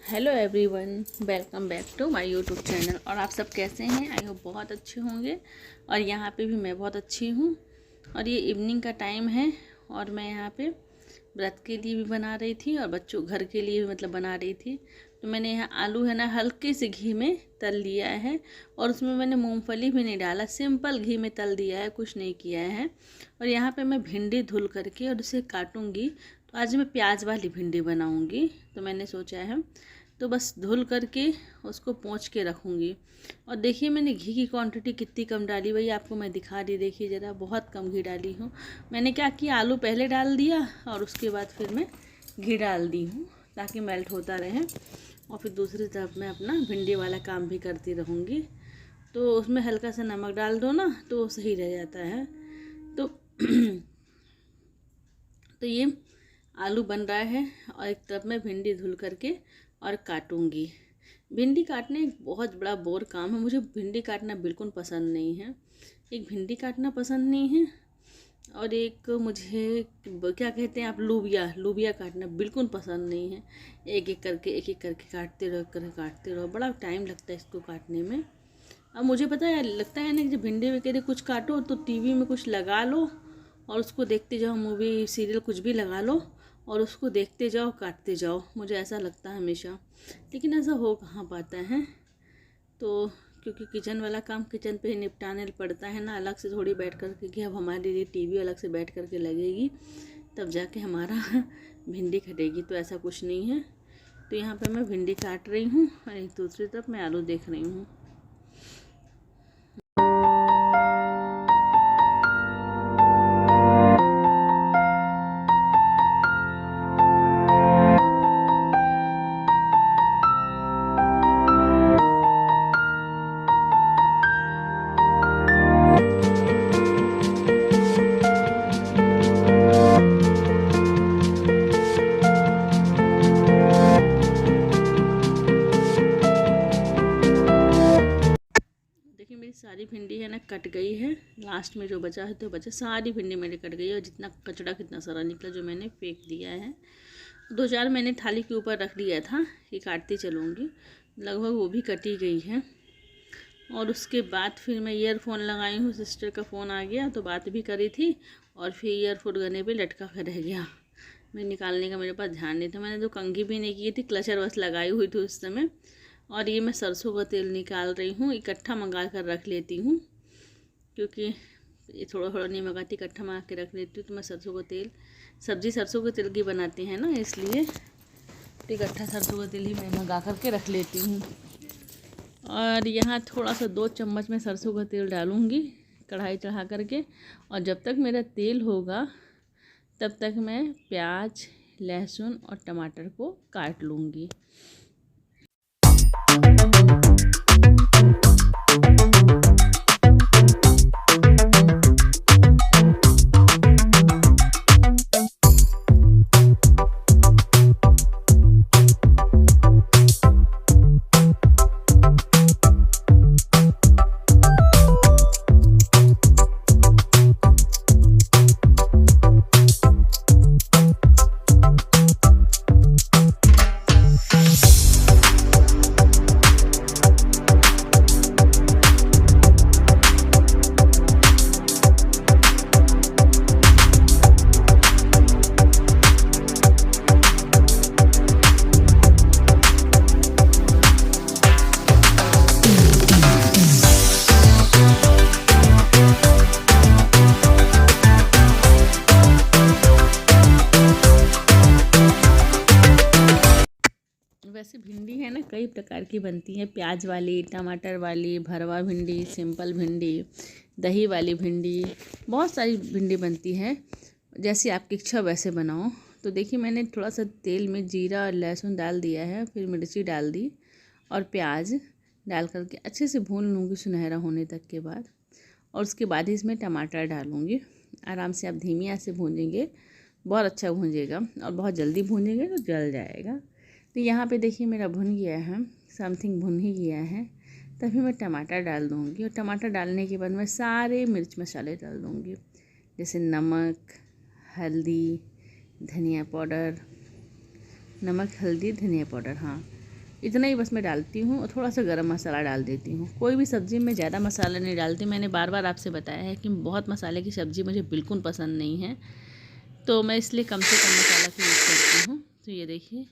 Hello everyone, welcome back to my YouTube channel. और आप सब कैसे हैं? आई होप बहुत अच्छे होंगे। और यहाँ पे भी मैं बहुत अच्छी हूँ। और ये इवनिंग का टाइम है और मैं यहाँ पे व्रत के लिए भी बना रही थी और बच्चों घर के लिए भी बना रही थी। तो मैंने यहाँ आलू है ना हल्के से घी में तल लिया है और उसमें मैंने मूंगफली भी नहीं डाला, सिंपल घी में तल दिया है, कुछ नहीं किया है। और यहाँ पे मैं भिंडी धुल करके और उसे काटूंगी। तो आज मैं प्याज वाली भिंडी बनाऊंगी। तो मैंने सोचा है तो बस धुल करके उसको पोंछ के रखूँगी। और देखिए मैंने घी की क्वांटिटी कितनी कम डाली, वही आपको मैं दिखा रही, देखिए ज़रा, बहुत कम घी डाली हूँ। मैंने क्या किया, आलू पहले डाल दिया और उसके बाद फिर मैं घी डाल दी हूँ ताकि मेल्ट होता रहे। और फिर दूसरी तरफ मैं अपना भिंडी वाला काम भी करती रहूँगी। तो उसमें हल्का सा नमक डाल दो ना तो सही रह जाता है। तो तो ये आलू बन रहा है और एक तरफ मैं भिंडी धुल करके और काटूंगी। भिंडी काटने एक बहुत बड़ा बोर काम है। मुझे भिंडी काटना बिल्कुल पसंद नहीं है। एक भिंडी काटना पसंद नहीं है और एक मुझे क्या कहते हैं आप, लूबिया काटना बिल्कुल पसंद नहीं है। एक एक करके काटते रहो, बड़ा टाइम लगता है इसको काटने में। अब मुझे पता है, लगता है ना कि जब भिंडी वगैरह कुछ काटो तो टीवी में कुछ लगा लो और उसको देखते जाओ, मूवी सीरियल कुछ भी लगा लो और उसको देखते जाओ, काटते जाओ। मुझे ऐसा लगता है हमेशा, लेकिन ऐसा हो कहाँ पाता है। तो क्योंकि किचन वाला काम किचन पे ही निपटाने पड़ता है ना, अलग से थोड़ी बैठ कर के कि अब हमारे लिए टीवी अलग से बैठ कर के लगेगी तब जाके हमारा भिंडी कटेगी, तो ऐसा कुछ नहीं है। तो यहाँ पे मैं भिंडी काट रही हूँ और एक दूसरी तरफ मैं आलू देख रही हूँ। मेरी सारी भिंडी है ना कट गई है। लास्ट में जो बचा है तो बचा, सारी भिंडी मेरी कट गई है। और जितना कचड़ा कितना सारा निकला जो मैंने फेंक दिया है। 2-4 मैंने थाली के ऊपर रख दिया था कि काटती चलूँगी, लगभग वो भी कटी गई है। और उसके बाद फिर मैं ईयरफोन लगाई हूँ, सिस्टर का फ़ोन आ गया तो बात भी करी थी और फिर ईयरफोन गले पे लटका कर रह गया। मैं निकालने का मेरे पास ध्यान नहीं था। मैंने तो कंघी भी नहीं की थी, क्लचर बस लगाई हुई थी उस समय। और ये मैं सरसों का तेल निकाल रही हूँ, इकट्ठा मंगा कर रख लेती हूँ क्योंकि ये थोड़ा थोड़ा नहीं मंगाती, इकट्ठा मंगा के रख लेती हूँ। तो मैं सरसों का तेल, सब्ज़ी सरसों के तेल की बनाती हैं ना, इसलिए तो इकट्ठा सरसों का तेल ही मैं मंगा करके रख लेती हूँ। और यहाँ थोड़ा सा 2 चम्मच मैं सरसों का तेल डालूँगी कढ़ाई चढ़ा करके। और जब तक मेरा तेल होगा तब तक मैं प्याज, लहसुन और टमाटर को काट लूँगी। वैसे भिंडी है ना कई प्रकार की बनती है, प्याज वाली, टमाटर वाली, भरवा भिंडी, सिंपल भिंडी, दही वाली भिंडी, बहुत सारी भिंडी बनती है। जैसी आपकी इच्छा वैसे बनाओ। तो देखिए मैंने थोड़ा सा तेल में जीरा और लहसुन डाल दिया है, फिर मिर्ची डाल दी और प्याज डाल करके अच्छे से भून लूँगी सुनहरा होने तक के बाद। और उसके बाद ही इसमें टमाटर डालूँगी। आराम से आप धीमी आंच से भूनेंगे, बहुत अच्छा भूनेगा। और बहुत जल्दी भूनेंगे तो जल जाएगा। तो यहाँ पे देखिए मेरा भुन गया है, समथिंग भुन ही गया है। तभी मैं टमाटर डाल दूँगी और टमाटर डालने के बाद मैं सारे मिर्च मसाले डाल दूँगी, जैसे नमक, हल्दी, धनिया पाउडर, नमक, हल्दी, धनिया पाउडर, हाँ, इतना ही बस मैं डालती हूँ और थोड़ा सा गरम मसाला डाल देती हूँ। कोई भी सब्ज़ी में ज़्यादा मसाला नहीं डालती। मैंने बार बार आपसे बताया है कि बहुत मसाले की सब्ज़ी मुझे बिल्कुल पसंद नहीं है, तो मैं इसलिए कम से कम मसाला की यूज़ करती हूँ। तो ये देखिए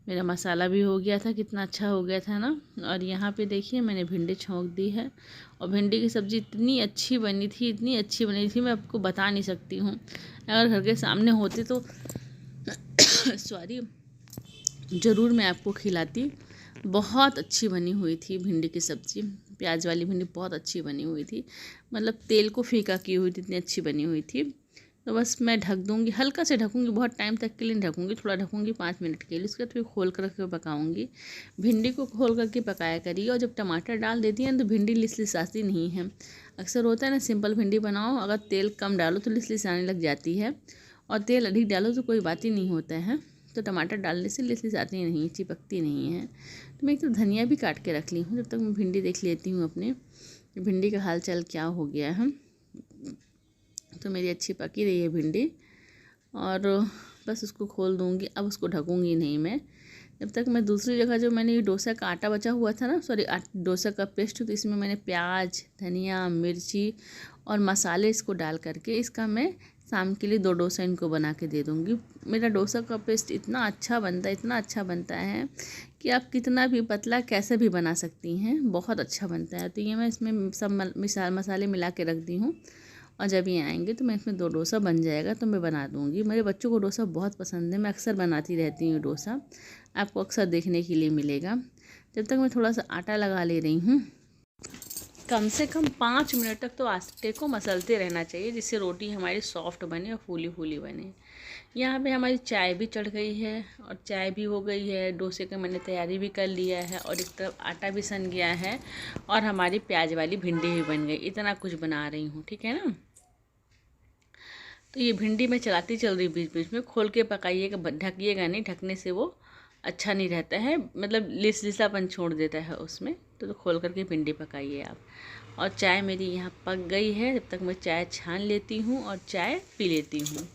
मेरा मसाला भी हो गया था, कितना अच्छा हो गया था ना। और यहाँ पे देखिए मैंने भिंडी छौंक दी है और भिंडी की सब्ज़ी इतनी अच्छी बनी थी, इतनी अच्छी बनी थी, मैं आपको बता नहीं सकती हूँ। अगर घर के सामने होते तो सॉरी ज़रूर मैं आपको खिलाती। बहुत अच्छी बनी हुई थी भिंडी की सब्ज़ी, प्याज वाली भिंडी बहुत अच्छी बनी हुई थी, मतलब तेल को फीका की हुई थी, इतनी अच्छी बनी हुई थी। तो बस मैं ढक दूँगी, हल्का से ढकूँगी, बहुत टाइम तक के लिए नहीं ढकूँगी, थोड़ा ढकूँगी 5 मिनट के लिए। उसके बाद फिर खोल कर के पकाऊँगी। भिंडी को खोल करके पकाया करिए, और जब टमाटर डाल देती हैं तो भिंडी लिसलिसाती नहीं है। अक्सर होता है ना, सिंपल भिंडी बनाओ, अगर तेल कम डालो तो लिसलिसाने लग जाती है, और तेल अधिक डालो तो कोई बात ही नहीं होता है। तो टमाटर डालने से लिसलिसाती नहीं, चिपकती नहीं है। तो मैं एक तो धनिया भी काट के रख ली हूँ, जब तक मैं भिंडी देख लेती हूँ अपने भिंडी का हाल चाल क्या हो गया है। तो मेरी अच्छी पकी रही है भिंडी, और बस उसको खोल दूँगी। अब उसको ढकूँगी नहीं मैं, जब तक मैं दूसरी जगह जो मैंने ये डोसा का आटा बचा हुआ था ना, सॉरी डोसा का पेस्ट, तो इसमें मैंने प्याज, धनिया, मिर्ची और मसाले इसको डाल करके इसका मैं शाम के लिए 2 डोसा इनको बना के दे दूँगी। मेरा डोसा का पेस्ट इतना अच्छा बनता है, इतना अच्छा बनता है कि आप कितना भी पतला कैसे भी बना सकती हैं, बहुत अच्छा बनता है। तो ये मैं इसमें सब मसाले मिला के रख दी हूँ, और जब ये आएंगे तो मैं इसमें 2 डोसा बन जाएगा तो मैं बना दूँगी। मेरे बच्चों को डोसा बहुत पसंद है, मैं अक्सर बनाती रहती हूँ डोसा, आपको अक्सर देखने के लिए मिलेगा। जब तक मैं थोड़ा सा आटा लगा ले रही हूँ, कम से कम 5 मिनट तक तो आटे को मसलते रहना चाहिए, जिससे रोटी हमारी सॉफ्ट बने और फूली फूली बने। यहाँ पे हमारी चाय भी चढ़ गई है और चाय भी हो गई है, डोसे का मैंने तैयारी भी कर लिया है, और एक तरफ आटा भी सन गया है, और हमारी प्याज वाली भिंडी भी बन गई। इतना कुछ बना रही हूँ, ठीक है ना। तो ये भिंडी मैं चलाती चल रही, बीच बीच में खोल के पकाइएगा, ढकिएगा नहीं, ढकने से वो अच्छा नहीं रहता है, मतलब लिसापन छोड़ देता है उसमें। तो खोल करके भिंडी पकाइए आप। और चाय मेरी यहाँ पक गई है, जब तक मैं चाय छान लेती हूँ और चाय पी लेती हूँ।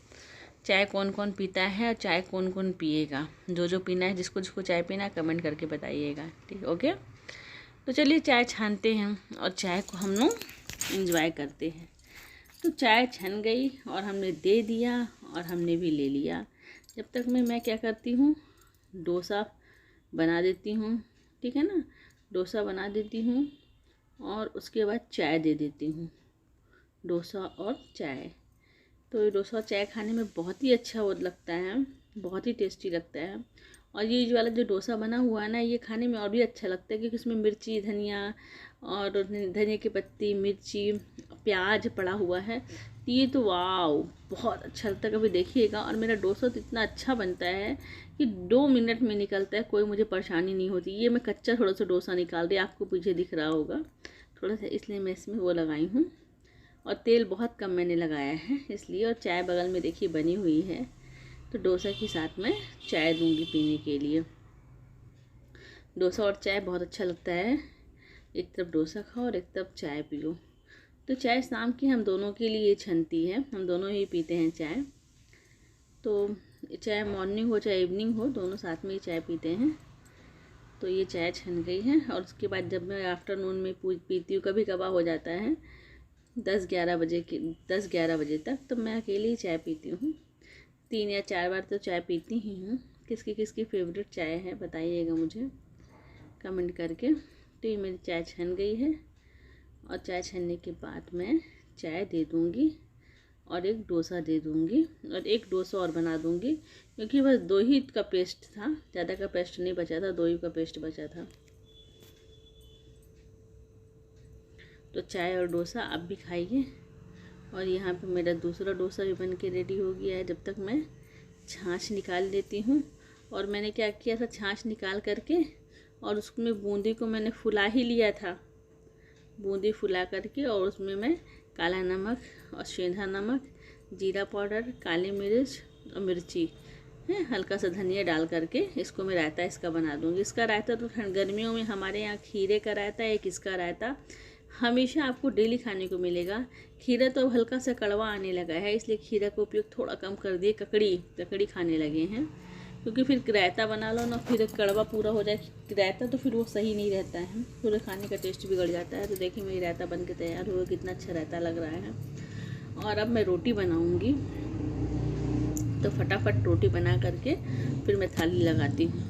चाय कौन कौन पीता है और चाय कौन कौन पिएगा, जो जो पीना है, जिसको जिसको चाय पीना है कमेंट करके बताइएगा, ठीक, ओके। तो चलिए चाय छानते हैं और चाय को हम लोग इंजॉय करते हैं। तो चाय छन गई और हमने दे दिया और हमने भी ले लिया। जब तक मैं क्या करती हूँ, डोसा बना देती हूँ, ठीक है ना। डोसा बना देती हूँ और उसके बाद चाय दे देती हूँ, डोसा और चाय। तो ये डोसा और चाय खाने में बहुत ही अच्छा वो लगता है, बहुत ही टेस्टी लगता है। और ये वाला जो डोसा बना हुआ है ना, ये खाने में और भी अच्छा लगता है, क्योंकि उसमें मिर्ची, धनिया और धनिया की पत्ती, मिर्ची, प्याज पड़ा हुआ है। ये तो वाव, बहुत अच्छा लगता है, कभी देखिएगा। और मेरा डोसा तो इतना अच्छा बनता है कि 2 मिनट में निकलता है, कोई मुझे परेशानी नहीं होती। ये मैं कच्चा थोड़ा सा डोसा निकाल रही, आपको पीछे दिख रहा होगा थोड़ा सा, इसलिए मैं इसमें वो लगाई हूँ। और तेल बहुत कम मैंने लगाया है इसलिए। और चाय बगल में देखिए बनी हुई है, तो डोसा के साथ में चाय दूंगी पीने के लिए। डोसा और चाय बहुत अच्छा लगता है, एक तरफ डोसा खाओ और एक तरफ चाय पियो। तो चाय शाम की हम दोनों के लिए छनती है, हम दोनों ही पीते हैं चाय। तो चाहे मॉर्निंग हो चाहे इवनिंग हो, दोनों साथ में ही चाय पीते हैं। तो ये चाय छन गई है, और उसके बाद जब मैं आफ्टरनून में पीती हूँ, कभी कभार हो जाता है 10-11 बजे तक, तो मैं अकेले ही चाय पीती हूँ। 3 या 4 बार तो चाय पीती ही हूँ। किसकी किसकी फेवरेट चाय है बताइएगा मुझे कमेंट करके। तो ये मेरी चाय छन गई है, और चाय छनने के बाद मैं चाय दे दूँगी और एक डोसा दे दूँगी, और एक डोसा और बना दूँगी, क्योंकि बस 2 ही का पेस्ट था, ज़्यादा का पेस्ट नहीं बचा था, 2 ही का पेस्ट बचा था। तो चाय और डोसा आप भी खाइए। और यहाँ पे मेरा दूसरा डोसा भी बन के रेडी हो गया है। जब तक मैं छाछ निकाल लेती हूँ, और मैंने क्या किया था, छाछ निकाल करके और उसमें बूंदी को मैंने फुला ही लिया था, बूंदी फुला करके, और उसमें मैं काला नमक और सेंधा नमक, जीरा पाउडर, काली मिर्च और मिर्ची है, हल्का सा धनिया डाल करके इसको मैं रायता इसका बना दूँगी। इसका रायता तो गर्मियों में हमारे यहाँ खीरे का रायता है, किसका रायता हमेशा आपको डेली खाने को मिलेगा। खीरा तो अब हल्का सा कड़वा आने लगा है, इसलिए खीरा का उपयोग थोड़ा कम कर दिए, ककड़ी खाने लगे हैं। क्योंकि फिर रायता बना लो ना, फिर कड़वा पूरा हो जाए रायता तो फिर वो सही नहीं रहता है, पूरे खाने का टेस्ट बिगड़ जाता है। तो देखिए मेरी रायता बन के तैयार हुआ, कितना अच्छा रायता लग रहा है। और अब मैं रोटी बनाऊंगी, तो फटाफट रोटी बना करके फिर मैं थाली लगाती हूँ।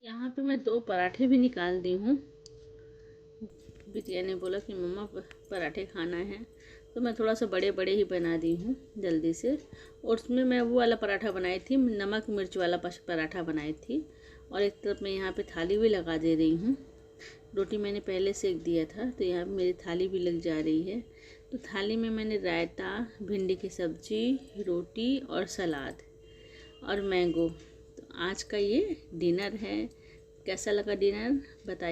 यहाँ पे मैं 2 पराठे भी निकाल दी हूँ। बिटिया ने बोला कि मम्मा पराठे खाना है, तो मैं थोड़ा सा बड़े बड़े ही बना दी हूँ जल्दी से। और उसमें मैं वो वाला पराठा बनाई थी, नमक मिर्च वाला पराठा बनाई थी। और एक तरफ मैं यहाँ पे थाली भी लगा दे रही हूँ। रोटी मैंने पहले सेक दिया था, तो यहाँ पे मेरी थाली भी लग जा रही है। तो थाली में मैंने रायता, भिंडी की सब्जी, रोटी और सलाद और मैंगो। तो आज का ये डिनर है। कैसा लगा डिनर बताइए।